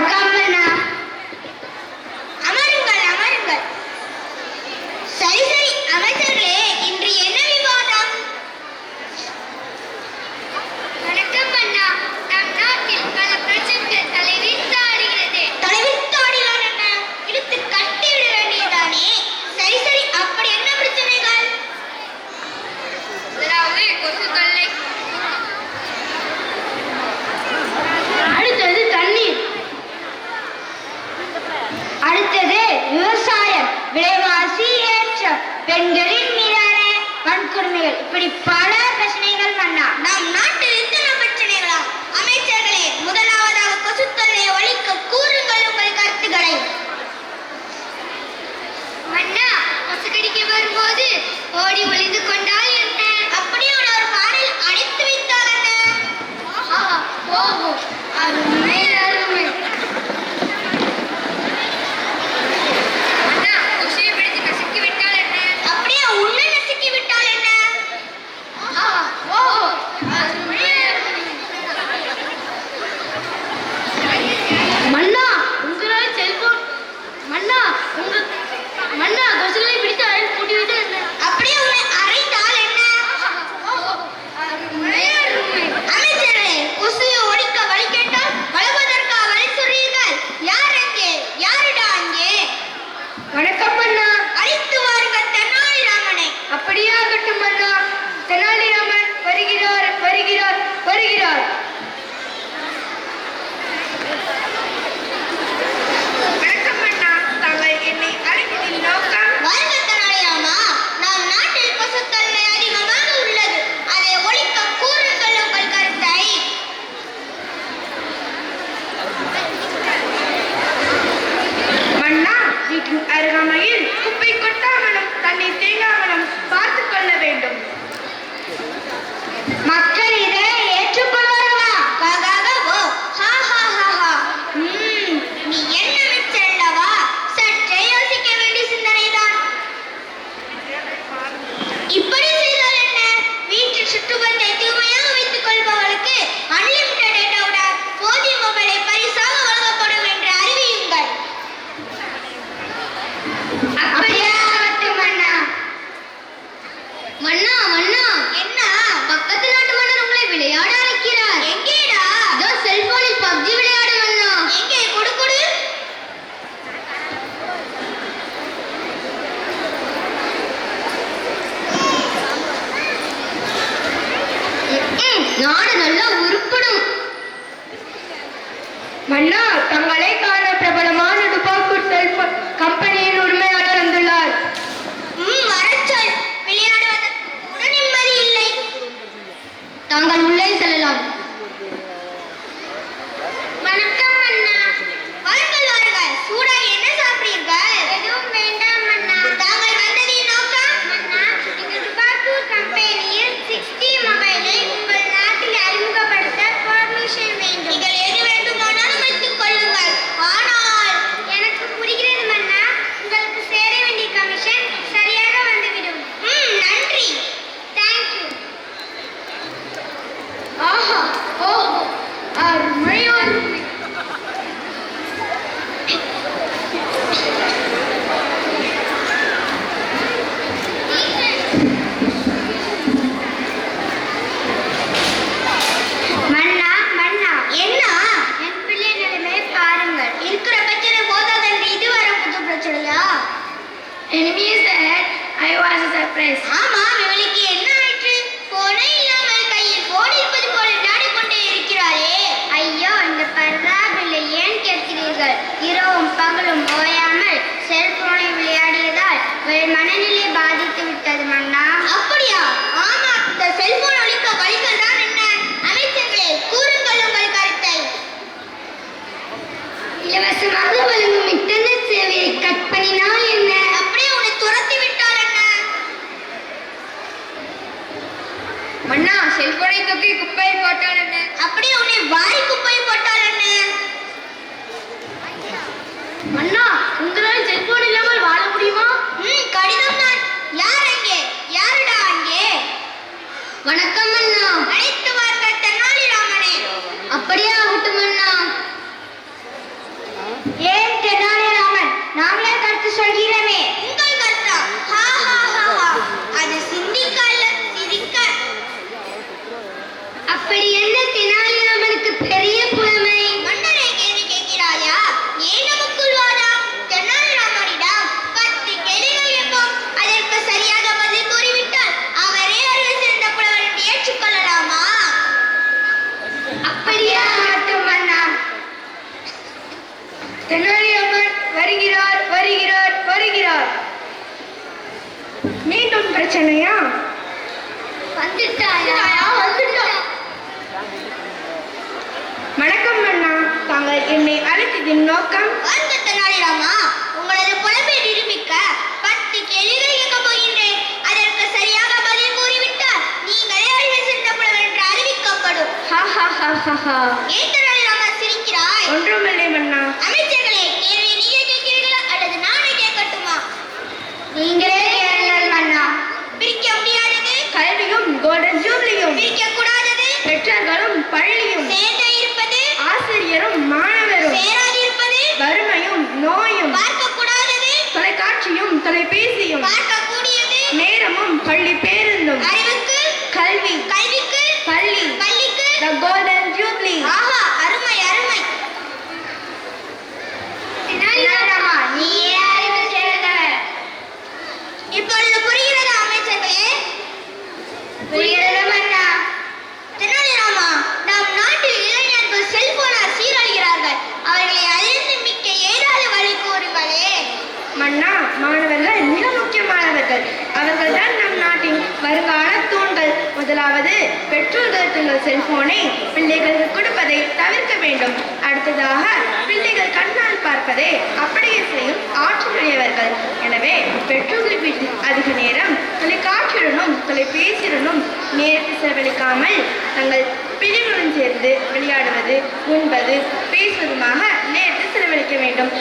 வணக்கம் அண்ணா. அமருங்கள் அமருங்கள். சரி சரி அமைச்சர்களே, இன்று என்ன விவாதம்? வணக்கம் அண்ணா. நம் நாட்டில் பல பிரச்சனைகள் தலைவிரித்தாடுகிறது. தலைவிரித்தாடினால் என்ன? இழுத்து கட்டிவிட வேண்டியதானே. சரி சரி, அப்படி என்ன பிரச்சனைகள்? முதலாவது கொசு தொல்லை, அடுத்தது தண்ணீர், அடுத்தது விவசாயம், விலைவாசி ஏற்றம், பெண்களின் மீதான வன்கொடுமைகள், இப்படி பல பிரச்சனைகள் மன்னா. நம் நாட்டில் இத்தனை பிரச்சனைகளா? அமைச்சர்களே, முதலாவதாக கொசு தொல்லையை ஒழிக்க கூறுங்கள் உங்கள் கருத்துக்களை. மன்னா, கொசு கடிக்க வரும்போது ஓடி ஒளிந்து கொண்டால் என்ன? அப்படியே ஒரு பாறையில் அடைத்து வைத்தால் என்ன? ஓஹோ, அருமை அருமை. அண்ணா, கொசுவை பிடித்து நசுக்கி விட்டால் என்ன? அப்படியே உன்னை நசுக்கி விட்டால் என்ன? ஓஹோ, அருமை அருமை. மன்னா, உங்களால் செல்போன் மன்னா மன்னா கொசுகளை பிடித்து அழைத்து கூட்டிவிட்டு என்ன? அப்படியே உன்னை அறைந்தால் என்ன? அமைச்சரே, கொசுவை ஒழிக்க வழி கேட்டால் வளர்வதற்கா வழி சொல்றீர்கள்? யார் அங்கே? யாருடா அங்கே? வணக்கம் அண்ணா. அழைத்து வாருங்கள் தெனாலிராமனை. அப்படியாகட்டும் அண்ணா. தெனாலிராமன் வருகிறார் வருகிறார் வருகிறார். வணக்கம் அண்ணா. தாங்கள் என்னை அழைத்ததின் நோக்கம்? வருக தெனாலிராமா. நம் நாட்டில் கொசு தொல்லை அதிகமாக உள்ளது. அதை ஒழிக்க கூறுங்கள் உங்கள் கருத்தை. மன்னா, வீட்டின் அருகாமையில் குப்பை கொட்டாமலும் தண்ணீர் தேங்காமலும் பார்த்துக் கொள்ள வேண்டும். மக்கள் இதை ஏற்றுக்கொள்வார்களா? காகாகவோ? ஹா ஹா ஹா ஹா. நீ என்ன அமைச்சரல்லவா? சற்றே யோசிக்க வேண்டிய சிந்தனைதான். இப்படி செய்தால் என்ன? வீட்டில் சுற்றுப்புறத்தை தூய்மையாக வைத்துக் கொள்பவர்களுக்கு அன்லிமிட்டட் டேட்டாவுடன் போதிய மொபைலை பரிசாக வழங்கப்படும் என்று அறிவியுங்கள். அப்படியாகட்டும் மன்னா. மன்னா மன்னா, என்ன? பக்கத்து நாட்டு மன்னர் உங்களை விளையாட அழைக்கிறார். எங்கேடா? இதோ செல்போனில் பப்ஜி விளையாடு மன்னா. எங்கே? கொடு கொடு. நாடு நல்லா உருப்படும். மன்னா, தங்களை காண பிரபலமான டுபாக்கூர் செல்போன் கம்பெனியின் உரிமையாளர் வந்துள்ளார். வரச்சொல். விளையாடுவதற்கு கூட நிம்மதி இல்லை. தாங்கள் உள்ளே செல்லலாம். வணக்கம் அண்ணா. வாருங்கள் வாருங்கள். சூடாக என்ன சாப்பிடுறீர்கள்? எதுவும் வேண்டாம் அண்ணா. தாங்கள் வந்ததின் நோக்கம்? அண்ணா, எங்கள் டுபாக்கூர் கம்பெனியில் 6G மொபைலை உங்கள் நாட்டில் அறிமுகப்படுத்த பர்மிஷன் வேண்டும். நீங்கள் எது வேண்டுமானாலும் வைத்துக் கொள்ளுங்கள். ஆனால் எனக்கு புரிகிறது மன்னா. உங்களுக்கு சேர வேண்டிய கமிஷன் சரியாக வந்துவிடும். நன்றி. தேங்க்யூ. ஆஹா, ஓஹோ, அருமை அருமை. மன்னா மன்னா, என்ன? என் பிள்ளை நிலைமை பாருங்கள். இருக்கிற பிரச்சனை போதாதென்று இதுவரை புது பிரச்சனையா? Enemy said I was surprised. ஆமா, இவளுக்கு என்ன ஆயிற்று? போனே இல்லாமல் கையில் போன் இருப்பது போல நாடிக்கொண்டே இருக்கிறாளே. ஐயோ, இந்த பர்ராபில்லை ஏன் கேட்கிறீர்கள்? இரவும் பகலும் ஓயாமல் செல்போனை விளையாடியதால் மனநிலை பாதித்து விட்டது மன்னா. அப்படியா? ஆமா, இந்த செல்போன் ஒழிக்க வழிகள் தான் என்ன? அமைச்சர்களே, கூறுங்கள் உங்கள் கருத்தை. இலவசமாக வழங்கும் இன்டர்நெட் சேவையை கட் பண்ணினால் என்ன? அப்படியே உன்னை துரத்தி விட்டால் என்ன? மன்னா, செல்போனை தூக்கி குப்பையில் போட்டால் என்ன? அப்படியே உன்னை வாரி குப்பையில் போட்டால் என்ன? மன்னா, உங்களால் செல்போன் இல்லாமல் வாழ முடியுமா? கடிதம் தான். யார் அங்கே? யாருடா அங்கே? வணக்கம் அண்ணா. அழைத்து வாருங்கள் தெனாலிராமனை. அப்படியே ஆகட்டும் அண்ணா. ஏன் தெனாலிராமன், நாங்களே கருத்து சொல்கிறோமே. உங்கள் கருத்தா? ஹா ஹா ஹா ஹா. அது சிந்திக்க அல்ல, சிரிக்க. அப்படி என்ன தெனாலிராமனுக்கு பெரிய புலமை? மன்னரை கேள்வி கேட்கிறாயா? ஏன் நமக்குள் வாதம்? தெனாலிராமனிடம் 10 கேள்விகள் கேட்போம். அதற்கு சரியாக பதில் கூறிவிட்டால் அவரே அறிவு சிறந்த புலவர் என்று ஏற்றுக்கொள்ளலாமா? அப்படியே ஆகட்டும் மன்னா. தெனாலிராமன் வருகிறார் வருகிறார் வருகிறார். மீண்டும் பிரச்சனையா? வந்துட்டாயா? வந்துட்டா. வணக்கம் மன்னா, தாங்கள் என்னை அழைத்ததின் நோக்கம்? வாங்க தெனாலிராமா, உங்களது புலமை நிரூபிக்க 10 கேள்விகள் கேட்கப் போகின்றேன். அதற்கு சரியாக பதில் கூறிவிட்டால் நீங்களே அறிவு சிறந்த புலவர் என்று அறிவிக்கப்படும். ஏன் தெனாலிராமா சிரிக்கிறாய்? ஒன்றுமில்லை மன்னா. அமைச்சர்களே, கேள்வியை நீங்க கேட்கிறீர்களா அல்லது நானே கேட்கட்டுமா? நீங்களே கேளுங்கள் மன்னா. பிரிக்க முடியாதது கல்வியும் கோல்டன் ஜூப்ளியும். பிரிக்க கூடாதது பெற்றோர்களும் பள்ளியும். சேர்ந்தே இருப்பது ஆசிரியரும் மாணவரும். சேராதிருப்பது வறுமையும் நோயும். பார்க்க கூடாதது தொலைக்காட்சியும் தொலைபேசியும். பார்க்க கூடியது நேரமும் பள்ளி பேருந்தும். அறிவுக்கு கல்வி, கல்விக்கு பள்ளி, பள்ளிக்கு the golden jubilee. ஆஹா, அருமை அருமை. தெனாலிராமா, நீயே அறிவு சேர்ந்தவர். இப்பொழுது புரிகிறதா அமைச்சர்களே? புரிகிறது மன்னா. தெனாலிராமா, நம் நாட்டில் இளைஞர்கள் செல்போனால் சீரழிகிறார்கள். அவர்களை அழிந்து மிக்க ஏதாவது வழி கூறுங்களே. மன்னா, மாணவர்கள் மிக முக்கியமானவர்கள். அவர்கள் தான் நம் நாட்டின் வருங்கால தூண்கள். முதலாவது, பெற்றோர்கள் தங்கள் செல்போனை பிள்ளைகளுக்கு கொடுப்பதை தவிர்க்க வேண்டும். அடுத்ததாக, பிள்ளைகள் கண்ணால் பார்ப்பதை அப்படியே செய்யும் ஆற்றலுடையவர்கள். எனவே பெற்றோர்கள் வீட்டில் அதிக நேரம் தொலைக்காட்சியுடனும் தொலைபேசியுடனும் நேரத்தை செலவழிக்காமல் தங்கள் பிள்ளைகளுடன் சேர்ந்து விளையாடுவது, உண்பது, பேசுவதுமாக நேரத்தை செலவழிக்க வேண்டும்.